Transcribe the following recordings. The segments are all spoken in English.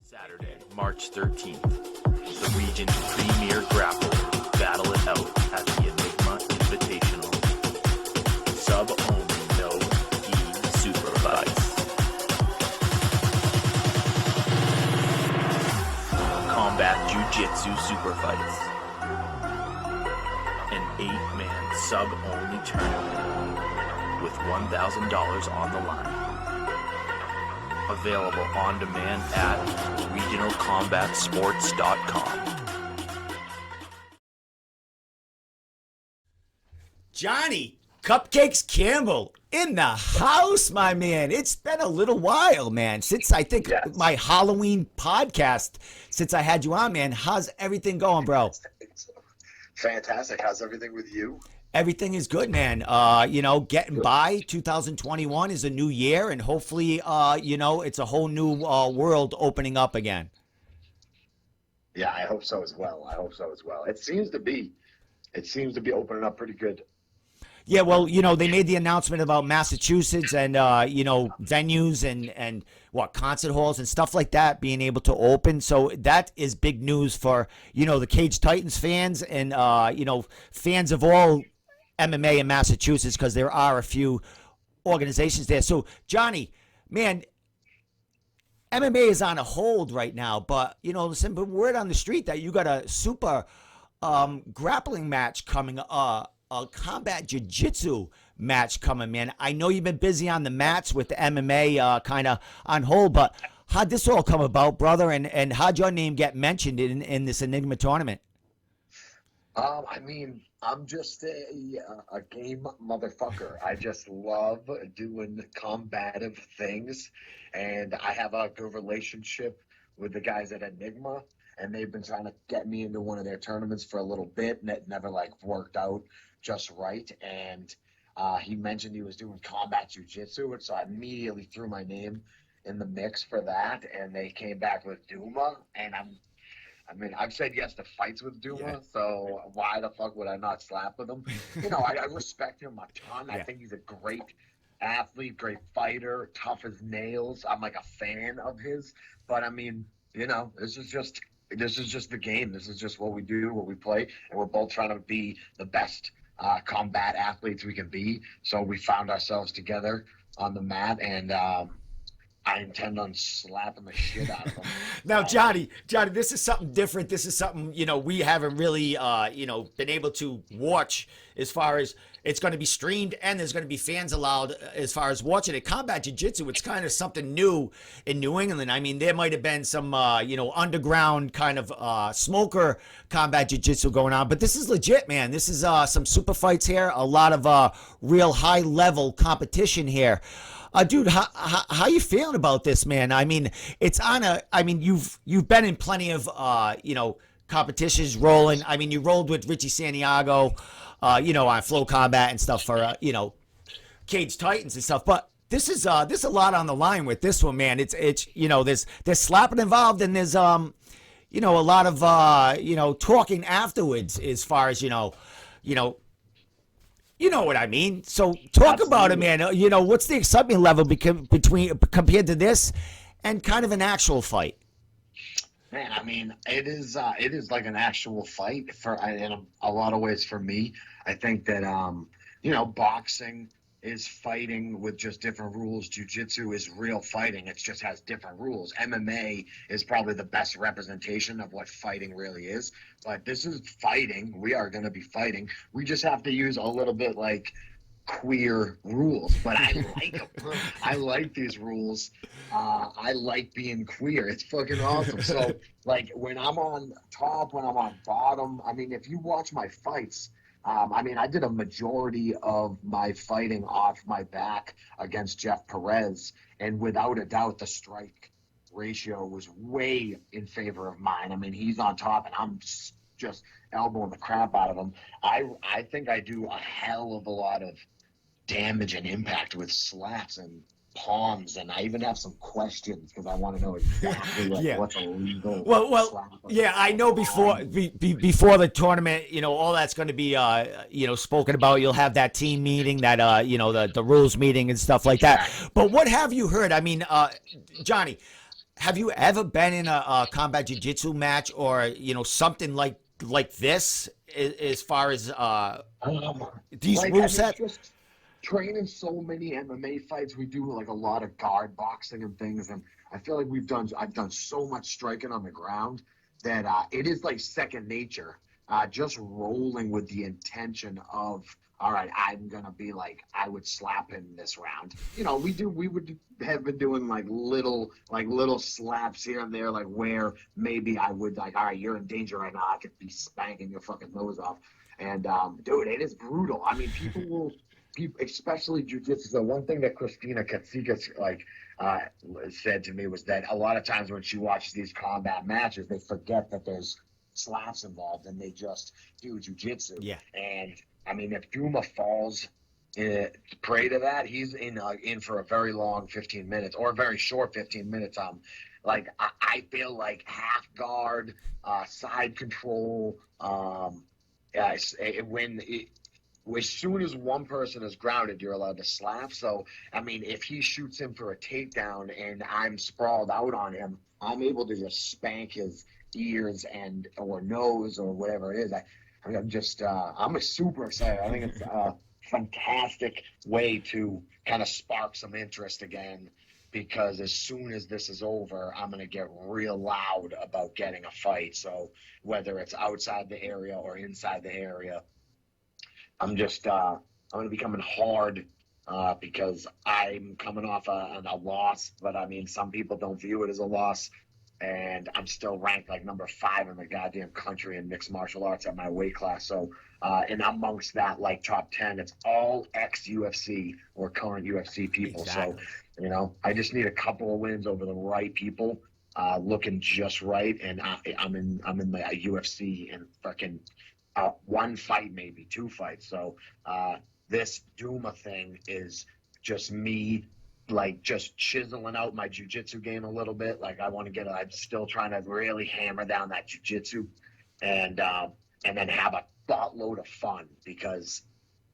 Saturday, March 13th, the region's premier grapplers battle it out at the Enigma Invitational. Sub-only, no gi super fights. Combat Jiu-Jitsu super fights. An 8-man sub-only tournament with $1,000 on the line. Available on demand at regionalcombatsports.com. Johnny, Cupcakes Campbell in the house, my man. It's been a little while, man, since I think my Halloween podcast, since I had you on, man. How's everything going, bro? Fantastic. How's everything with you? Everything is good, man. Getting by. 2021 is a new year, and hopefully, it's a whole new world opening up again. Yeah, I hope so as well. It seems to be opening up pretty good. Yeah, well, they made the announcement about Massachusetts and, venues and concert halls and stuff like that being able to open. So that is big news for, the Cage Titans fans and, fans of all MMA in Massachusetts, because there are a few organizations there. So, Johnny, man, MMA is on a hold right now, but, listen, but word on the street that you got a super grappling match coming up. A combat jiu-jitsu match coming, man. I know you've been busy on the mats with the MMA kind of on hold, but how'd this all come about, brother? And how'd your name get mentioned in this Enigma tournament? I'm just a game motherfucker. I just love doing combative things, and I have a good relationship with the guys at Enigma, and they've been trying to get me into one of their tournaments for a little bit, and it never worked out just right. And he mentioned he was doing combat jiu-jitsu, and so I immediately threw my name in the mix for that, and they came back with Douma, and I've said yes to fights with Douma, so why the fuck would I not slap with him? I respect him a ton. Yeah. I think he's a great athlete, great fighter, tough as nails. I'm a fan of his, but this is just the game. This is just what we do, what we play, and we're both trying to be the best combat athletes we can be. So we found ourselves together on the mat, and I intend on slapping the shit out of them. Now, Johnny, this is something different. This is something, we haven't really, been able to watch, as far as it's going to be streamed and there's going to be fans allowed as far as watching it. Combat Jiu-Jitsu, it's kind of something new in New England. There might have been some, underground kind of smoker combat Jiu-Jitsu going on, but this is legit, man. This is some super fights here, a lot of real high-level competition here. Dude, how you feeling about this, man? It's on you've been in plenty of, competitions rolling. You rolled with Richie Santiago, on Flow Combat and stuff for, Cage Titans and stuff. But this is a lot on the line with this one, man. It's there's slapping involved, and there's, a lot of, talking afterwards as far as, You know what I mean? So talk about it, man. What's the excitement level compared to this and kind of an actual fight? Man, it is like an actual fight in a lot of ways for me. I think that boxing is fighting with just different rules. Jiu-jitsu is real fighting. It just has different rules. MMA is probably the best representation of what fighting really is. But this is fighting. We are going to be fighting. We just have to use a little bit queer rules. But I like them. I like these rules. I like being queer. It's fucking awesome. So, when I'm on top, when I'm on bottom, if you watch my fights, I did a majority of my fighting off my back against Jeff Perez, and without a doubt, the strike ratio was way in favor of mine. He's on top, and I'm just elbowing the crap out of him. I think I do a hell of a lot of damage and impact with slaps and palms, and I even have some questions because I want to know exactly what's illegal. Well, yeah, I know before the tournament, all that's going to be, spoken about. You'll have that team meeting, that, the rules meeting and stuff like that. But what have you heard? Johnny, have you ever been in a combat jiu-jitsu match or something like this as far as these Like, rule I mean, sets? just training so many MMA fights, we do like a lot of guard boxing and things, and I feel like I've done so much striking on the ground that it is like second nature. Just rolling with the intention of, all right, I'm gonna be like, I would slap him this round. We would have been doing like little slaps here and there, like where maybe I would like, all right, you're in danger right now. I could be spanking your fucking nose off. And dude, it is brutal. I mean, people, especially jujitsu. So one thing that Christina Katsikas uh, said to me was that a lot of times when she watches these combat matches, they forget that there's slaps involved and they just do jujitsu. Yeah. And I mean, if Douma falls prey to that, he's in for a very long 15 minutes or a very short 15 minutes. I feel like half guard, side control. As soon as one person is grounded, you're allowed to slap. So, I mean, if he shoots him for a takedown and I'm sprawled out on him, I'm able to just spank his ears or nose or whatever it is. I'm super excited. I think it's a fantastic way to kind of spark some interest again, because as soon as this is over, I'm going to get real loud about getting a fight. So whether it's outside the area or inside the area, I'm going to be coming hard because I'm coming off a loss. But I mean, some people don't view it as a loss. And I'm still ranked like number 5 in the goddamn country in mixed martial arts at my weight class. So, and amongst that, like top 10, it's all ex-UFC or current UFC people. Exactly. So, I just need a couple of wins over the right people, looking just right. And I'm in the UFC and fucking one fight, maybe 2 fights. So this Douma thing is just me, like, just chiseling out my jiu-jitsu game a little bit. Like, I'm still trying to really hammer down that jiu-jitsu and then have a buttload of fun because,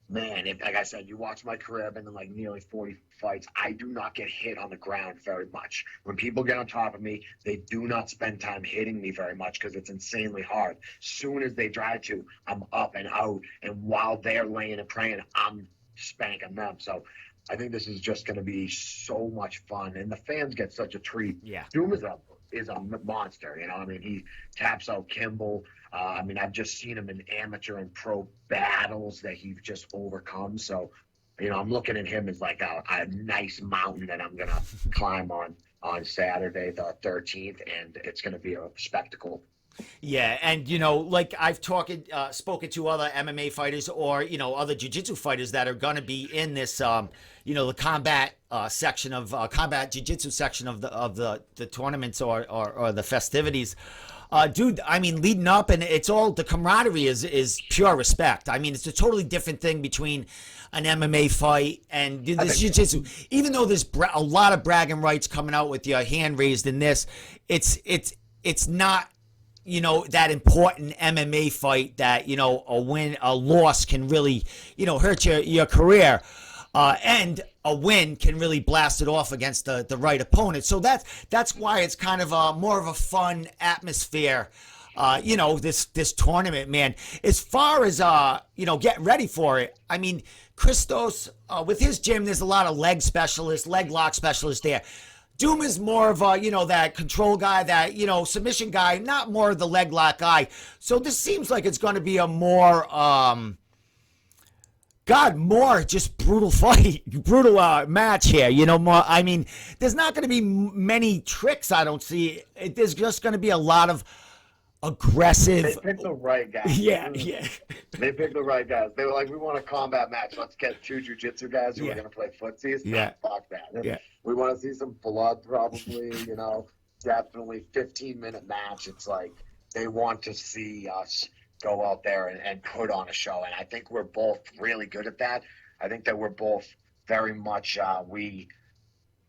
man, like I said, you watch my career, I've been in like nearly 40 fights. I do not get hit on the ground very much. When people get on top of me, they do not spend time hitting me very much because it's insanely hard. Soon as they try to, I'm up and out. And while they're laying and praying, I'm spanking them. So I think this is just going to be so much fun. And the fans get such a treat. Yeah. Doom is a monster. I mean, he taps out Campbell. I mean, I've just seen him in amateur and pro battles that he's just overcome. So, I'm looking at him as like a nice mountain that I'm going to climb on Saturday, the 13th, and it's going to be a spectacle. Yeah, and like I've spoken to other MMA fighters or other jiu-jitsu fighters that are going to be in this the combat section of combat jiu-jitsu section of the tournaments or the festivities. Dude, I mean, leading up, and it's all the camaraderie is pure respect. I mean, it's a totally different thing between an MMA fight and this jiu-jitsu. Even though there's a lot of bragging rights coming out with your hand raised in this, it's not that important MMA fight that a loss can really hurt your career, and a win can really blast it off against the right opponent. So that's why it's kind of more of a fun atmosphere. This tournament, man. As far as getting ready for it, I mean, Christos with his gym, there's a lot of leg lock specialists there. Douma's more of a, that control guy, that, submission guy, not more of the leg lock guy. So this seems like it's going to be a more, more just brutal fight, brutal match here. More, I mean, there's not going to be many tricks, I don't see. There's just going to be a lot of aggressive. They picked the right guys. Yeah. They picked the right guys. They were like, we want a combat match. Let's get 2 jiu-jitsu guys who are going to play footsies. Yeah. Fuck that. Yeah. We want to see some blood, probably, definitely 15-minute match. It's like they want to see us go out there and put on a show. And I think we're both really good at that. I think that we're both very much,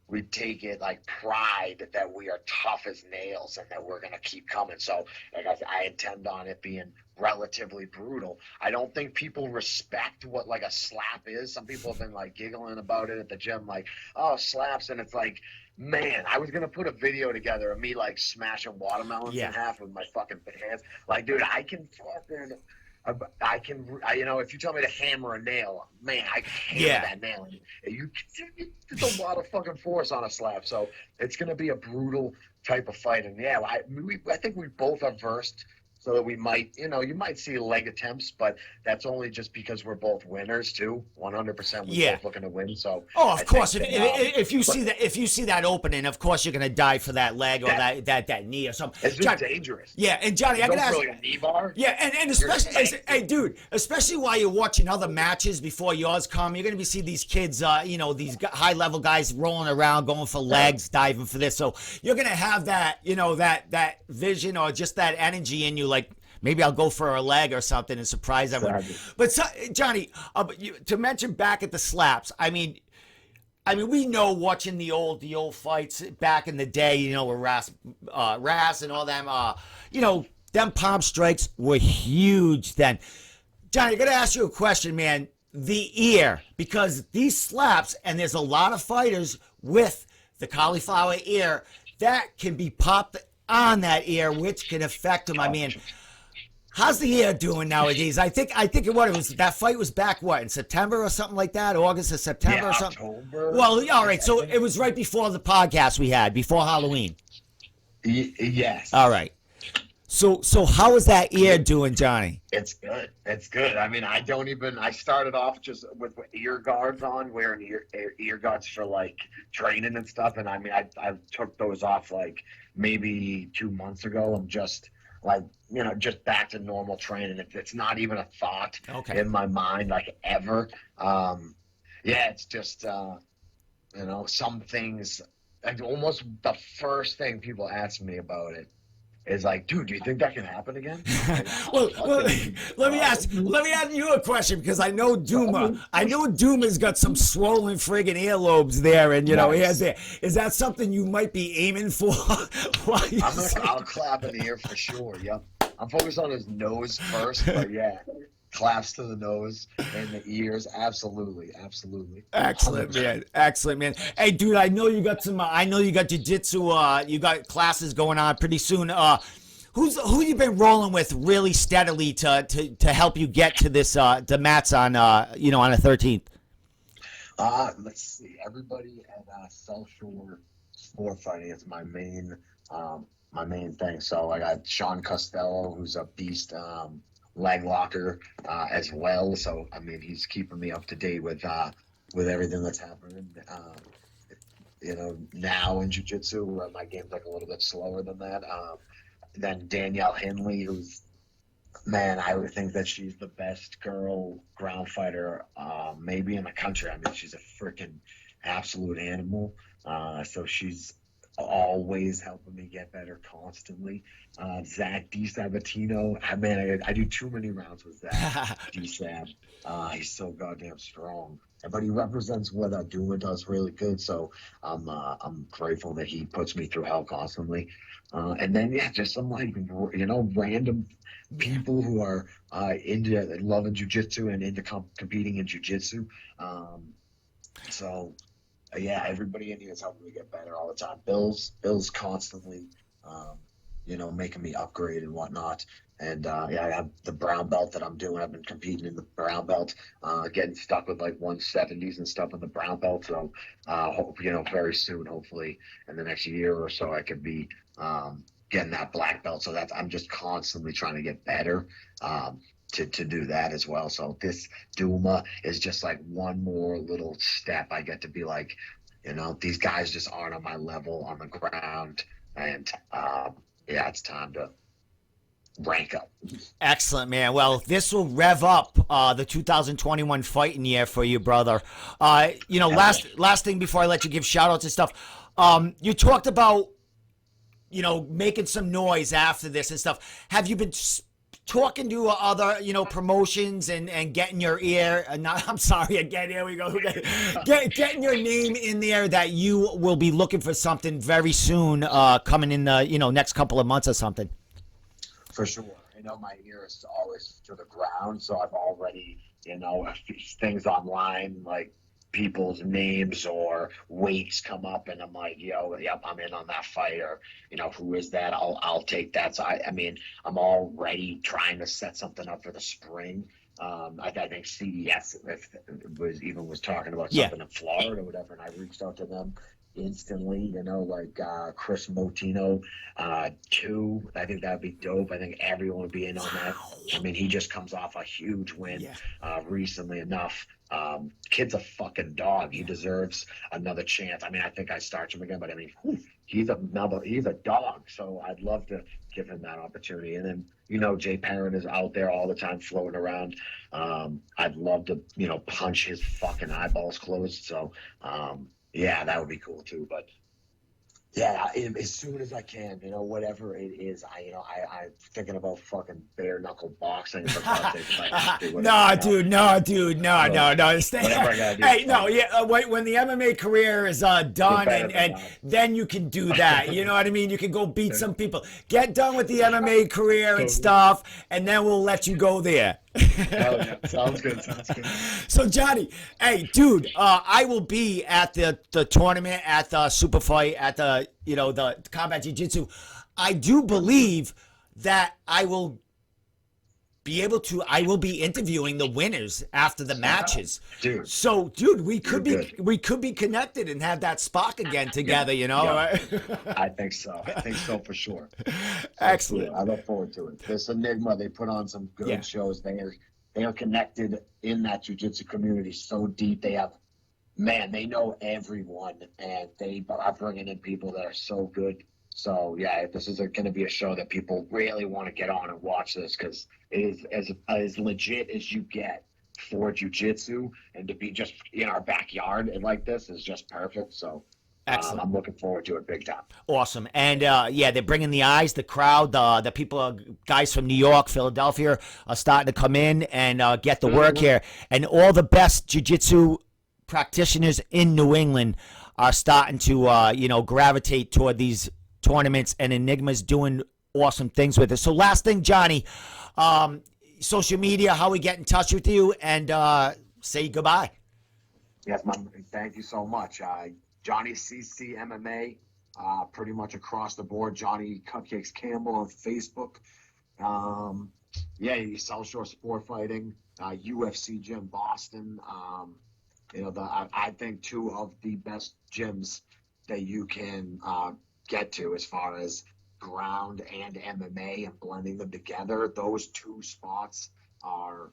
we take it like pride that we are tough as nails and that we're gonna keep coming. So like I intend on it being relatively brutal. I don't think people respect what like a slap is. Some people have been like giggling about it at the gym, like, oh, slaps, and it's like, man, I was gonna put a video together of me like smashing watermelons in half with my fucking hands. Like, dude, I can fucking. You know, if you tell me to hammer a nail, man, I can hammer that nail. It's a lot of fucking force on a slap, so it's gonna be a brutal type of fight. And yeah, I think we both are versed, so that we might, you know, you might see leg attempts, but that's only just because we're both winners too. 100%, we're both looking to win. So, of course, if you see that opening, of course you're gonna dive for that leg or that knee or something. It's just dangerous. Yeah, and Johnny, I gotta ask. Like a knee bar. Yeah, and especially, hey, dude, especially while you're watching other matches before yours come, you're gonna be seeing these kids, you know, these high level guys rolling around, going for legs, diving for this. So you're gonna have that, you know, that vision or just that energy in you, like, maybe I'll go for a leg or something and surprise everyone. But Johnny, to mention back at the slaps, I mean, we know watching the old fights back in the day, you know, with Ras and all them, you know, them palm strikes were huge then. Johnny, I got to ask you a question, man. The ear, because these slaps, and there's a lot of fighters with the cauliflower ear that can be popped on that ear, which can affect them. I mean, how's the ear doing nowadays? I think what it was, that fight was back in September or something like that, August or September or something. October. Well, all right, so it was right before the podcast we had before Halloween. Yes. All right. So how is that ear doing, Johnny? It's good. It's good. I mean, I started off just with ear guards on, wearing ear guards for like training and stuff, and I mean, I took those off like maybe 2 months ago. I'm just like, you know, just back to normal training. It's not even a thought in my mind, like, ever. Yeah, it's just, you know, some things, like, almost the first thing people ask me about it is like, dude, do you think that can happen again? Like, well, let me ask you a question, because I know Douma. I know Douma's got some swollen friggin' earlobes there, and you know he has there. Is that something you might be aiming for? I'll clap an ear for sure. Yep. I'm focused on his nose first, but yeah, claps to the nose and the ears. Absolutely. Excellent, man. Excellent, man. Hey, dude, I know you got some. I know you got jiu-jitsu. You got classes going on pretty soon. Who you been rolling with really steadily to help you get to this the mats on you know, on the 13th? Let's see. Everybody at South Shore Sport Fighting is my main thing. So I got Sean Costello, who's a beast. Leg locker as well, so I mean, he's keeping me up to date with everything that's happening. You know, now in jiu-jitsu, where my game's like a little bit slower than that. Then Danielle Henley, who's, man, I would think that she's the best girl ground fighter maybe in the country. I mean, she's a freaking absolute animal. So she's always helping me get better constantly. Zach DiSabatino, I do too many rounds with Zach DiSab. He's so goddamn strong, but he represents what Douma does really good. So I'm grateful that he puts me through hell constantly. And then just some, like, you know, random people who are into loving jiu-jitsu and into competing in jiu-jitsu. So yeah, everybody in here is helping me get better all the time. Bill's constantly, you know, making me upgrade and whatnot. And yeah, I have the brown belt that I'm doing. I've been competing in the brown belt, getting stuck with like 170s and stuff in the brown belt. So hope, you know, very soon, hopefully in the next year or so, I could be getting that black belt. So I'm just constantly trying to get better. To do that as well. So this Douma is just like one more little step. I get to be like, you know, these guys just aren't on my level on the ground. And yeah, it's time to rank up. Excellent, man. Well, this will rev up the 2021 fighting year for you, brother. You know, last thing before I let you give shout outs and stuff. You talked about, you know, making some noise after this and stuff. Have you been talking to other, promotions and getting your ear. I'm sorry again. Here we go. Getting your name in there that you will be looking for something very soon, coming in the next couple of months or something. For sure. My ear is always to the ground, so I've already, things online like people's names or weights come up, and I'm like, yep, I'm in on that fight, or who is that? I'll take that. So I'm already trying to set something up for the spring. I think CES was talking about something in Florida or whatever, and I reached out to them instantly, like Chris Motino, too. I think that'd be dope. I think everyone would be in on that. He just comes off a huge win recently enough. Kid's a fucking dog. He deserves another chance. I think I start him again, but he's a dog. So I'd love to give him that opportunity. And then, Jay Perrin is out there all the time floating around. I'd love to, punch his fucking eyeballs closed. So, yeah, that would be cool too. But yeah, as soon as I can, whatever it is, I'm thinking about fucking bare knuckle boxing. For God's sake, No, dude. Stay. Whatever I gotta do. Hey, no, wait, when the MMA career is done, and then you can do that. You know what I mean? You can go beat some people. Get done with the MMA career and stuff, and then we'll let you go there. Yeah. Sounds good. So Johnny, hey, dude, I will be at the tournament, at the super fight, at the the combat jiu-jitsu. I do believe that I will be interviewing the winners after the matches. Dude. So, dude, we could be connected and have that spark again together, right? I think so. For sure. Excellent. I look forward to it. This Enigma, they put on some good shows. They are connected in that jiu-jitsu community so deep. They know everyone, and they are bringing in people that are so good. So, yeah, this is going to be a show that people really want to get on and watch this, because it is as legit as you get for jiu-jitsu, and to be just in our backyard and like this is just perfect. So excellent. I'm looking forward to it big time. Awesome. And they're bringing the eyes, the crowd, the people, guys from New York, Philadelphia are starting to come in and get the work here. And all the best jiu-jitsu practitioners in New England are starting to gravitate toward these tournaments, and Enigma's doing awesome things with it. So last thing, Johnny, social media, how we get in touch with you, and say goodbye. Yes, thank you so much. Johnny CC MMA, pretty much across the board. Johnny Cupcakes Campbell on Facebook. South Shore Sport Fighting, UFC Gym Boston. I think two of the best gyms that you can get to as far as ground and MMA and blending them together. Those two spots are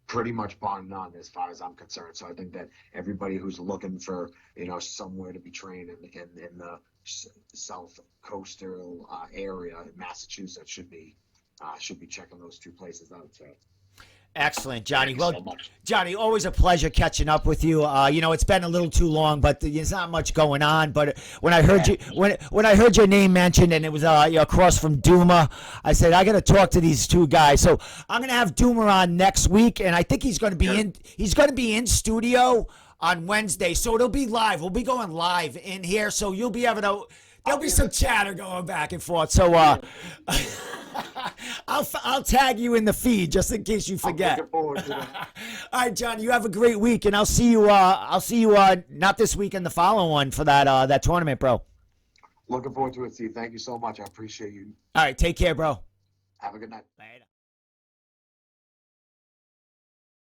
pretty much bar none as far as I'm concerned. So I think that everybody who's looking for, somewhere to be trained in the South Coastal area in Massachusetts should be checking those two places out. So. Excellent, Johnny. Thank you so much. Johnny, always a pleasure catching up with you. It's been a little too long, but there's not much going on. But when I heard when I heard your name mentioned, and it was across from Douma, I said I got to talk to these two guys. So I'm gonna have Douma on next week, and I think he's gonna be in. He's gonna be in studio on Wednesday, so it'll be live. We'll be going live in here, so you'll be able to. There'll be some chatter going back and forth. So I'll tag you in the feed just in case you forget. I'm looking forward to it. All right, Johnny, you have a great week, and I'll see you. Not this weekend, the following one for that tournament, bro. Looking forward to it, Steve. Thank you so much. I appreciate you. All right, take care, bro. Have a good night. Later.